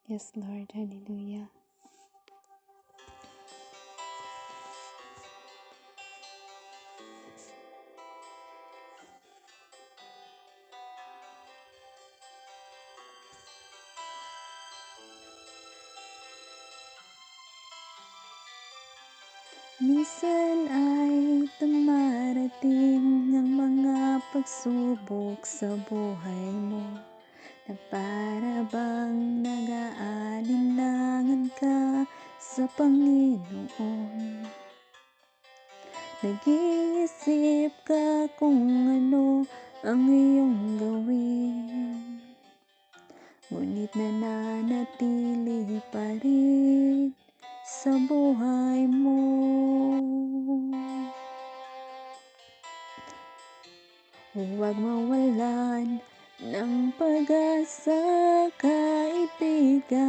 Yes, Lord. Hallelujah. Minsan ay dumarating ang mga pagsubok sa buhay mo, na para bang nag-aalinlangan ka sa Panginoon. Nag-iisip ka kung ano ang iyong gawin, ngunit nananatili pa rin sa buhay mo. Huwag mawalan ng pag-asa, kaibigan.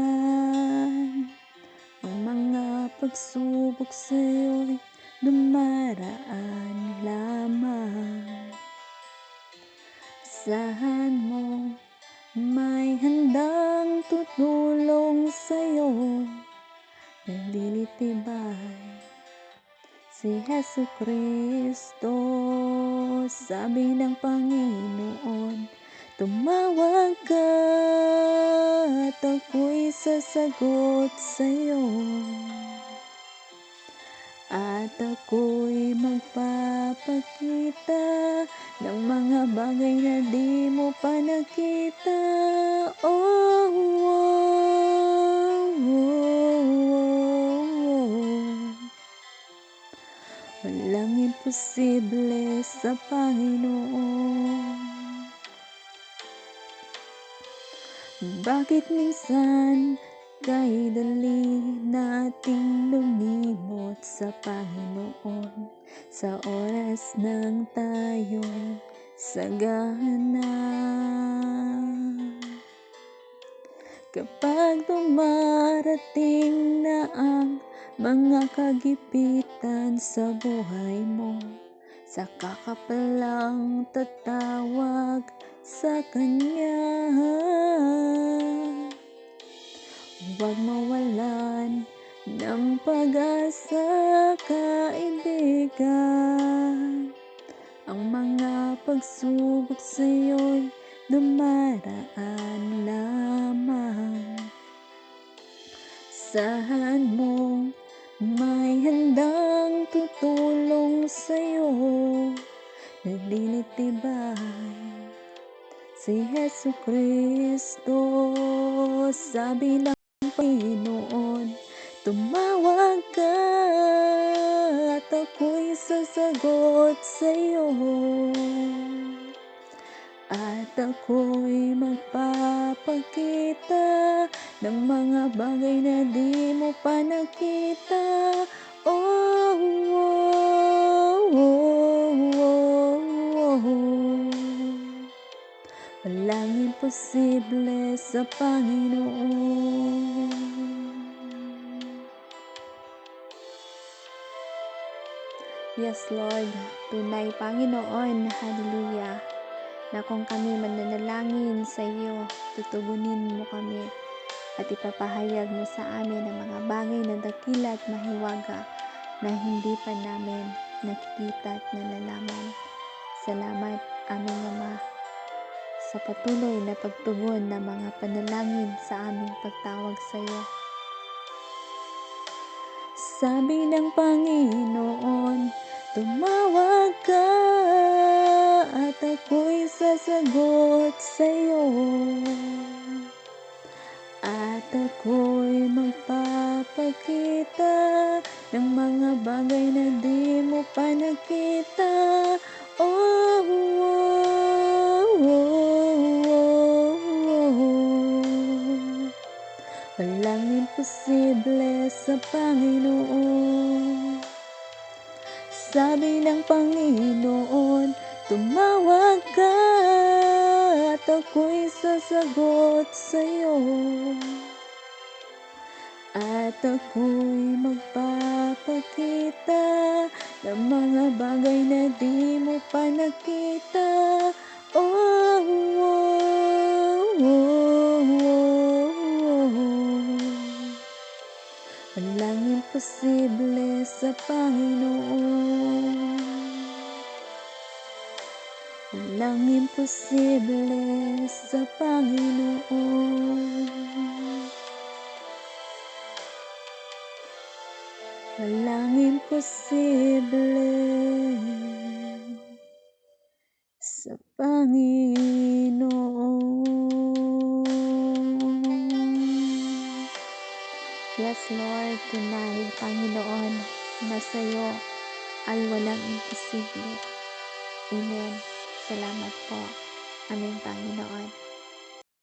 Ang mga pagsubok sa'yo'y dumaraan lamang. Asahan mo may handang tutulong sa'yo, naglilitibay si Jesucristo. Sabi ng Panginoon, tumawag ka at ako'y sasagot sa'yo, at ako'y magpapakita ng mga bagay na di mo pa nakita. Oh, oh, oh, oh. Walang imposible sa Panginoon. Bakit minsan kay dali nating lumimot sa Panginoon sa oras ng tayo'y sagana? Kapag dumarating na ang mga kagipitan sa buhay mo, saka ka palang tatawag sa Kanya. Huwag mawalan ng pag-asa, kaibigan. Ang mga pagsubok sa'yo'y dumaraan lamang. Asahan mo may handang tutulong sa'yo, naglilitibay si Jesucristo. Sabi ng Panginoon, tumawag ka at ako'y sasagot sa'yo, at ako'y magpapakita ng mga bagay na di mo pa nakita. Oh, oh, oh, oh, oh. Walang imposible sa Panginoon. Yes, Lord. Tunay, Panginoon. Hallelujah. Na kung kami mananalangin sa iyo, tutugunin mo kami at ipapahayag mo sa amin ang mga bagay na dakila at mahiwaga na hindi pa namin nakikita at nalalaman. Salamat, aming Ama, sa patuloy na pagtugon ng mga panalangin sa aming pagtawag sa iyo. Sabi ng Panginoon, tumawag ka at ako'y sasagot sa iyo, at ako'y magpapakita ng mga bagay na di mo pa nakita. Oh, oh, oh, oh. Walang imposible sa Panginoon. Sabi ng Panginoon, tumawag ka at ako'y sasagot sa'yo, at ako'y magpapakita ng mga bagay na di mo pa nakita. Oh, oh, oh, oh, oh. imposible sa Panginoon. Walang imposible sa Panginoon. Walang imposible sa Panginoon. Yes, Lord, tunay, Panginoon, na sa iyo ay walang imposible. Amen. Salamat po, aming Panginoon.